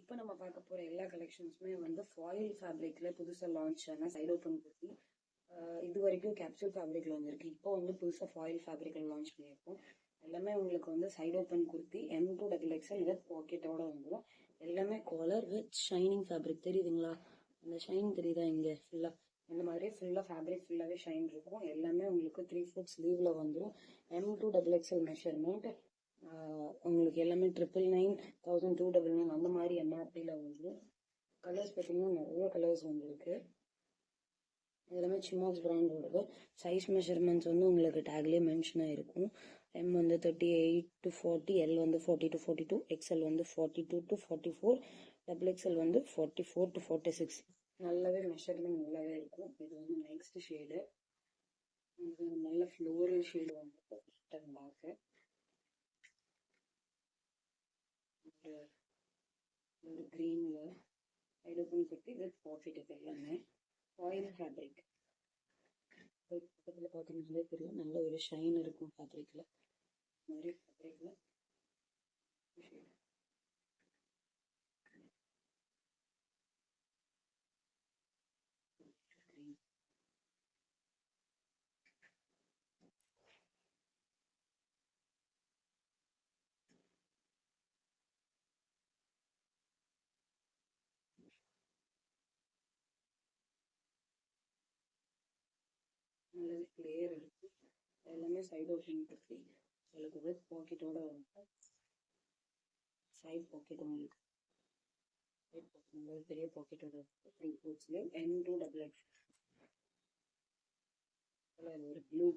இப்போ நம்ம பார்க்க போகிற எல்லா கலெக்ஷன்ஸுமே வந்து ஃபாயில் ஃபேப்ரிக்கில் புதுசாக லான்ச் ஆன சைட் ஓப்பன் குர்த்தி. இது வரைக்கும் கேப்சூல் ஃபேப்ரிக்கில் வந்துருக்கு. இப்போ வந்து புதுசாக ஃபாயில் ஃபேப்ரிக்கில் லான்ச் பண்ணியிருக்கோம். எல்லாமே உங்களுக்கு வந்து side open kurti M2 XXL with பாக்கெட்டோட வந்துடும். எல்லாமே காலர் வித் ஷைனிங் ஃபேப்ரிக் தெரியுதுங்களா? அந்த ஷைன் தெரியுதா? இங்கே ஃபுல்லாக இந்த மாதிரி ஃபுல்லாக ஃபேப்ரிக் ஃபுல்லாகவே ஷைன் இருக்கும். எல்லாமே உங்களுக்கு 3/4 ஸ்லீவில் வந்துடும். M2 XXL measurement. உங்களுக்கு எல்லாமே 999, 1299 அந்த மாதிரி MRPயில் வந்து கலர்ஸ் பார்த்தீங்கன்னா நிறைய கலர்ஸ் வந்துருக்கு. எல்லாமே சிமாக்ஸ் பிராண்டோடது. சைஸ் மெஷர்மெண்ட்ஸ் வந்து உங்களுக்கு டேக்லேயே மென்ஷன் ஆகிருக்கும். M வந்து 38 to 40, L வந்து 40 to 42, XL வந்து 42 to 44, XXL வந்து 44 to 46. நல்லாவே மெஷர்மெண்ட் நல்லாவே இருக்கும். இது வந்து நெக்ஸ்ட் ஷேடு, நல்ல ஃப்ளோரல் ஷேடு வந்து பேக்கு. ஒரு க்ரீனில் side open kurti with packet. இது எல்லாமே ஃபாயில் ஃபேப்ரிக். பக்கத்தில் பார்த்தீங்கன்னாலே தெரியும், நல்ல ஒரு ஷைன் இருக்கும் ஃபேப்ரிக்கில். மாதிரி ஃபேப்ரிக்கில் நல்லது கிளியர் இருக்கும். எல்லாமே சைடு ஓப்பன் குர்த்தி உங்களுக்கு வித் பாக்கெட்டோட வந்து சைட் பாக்கெட் உங்களுக்கு பெரிய பாக்கெட்டோட இருக்குது. 3/4 M2 XXL. ஒரு ப்ளூ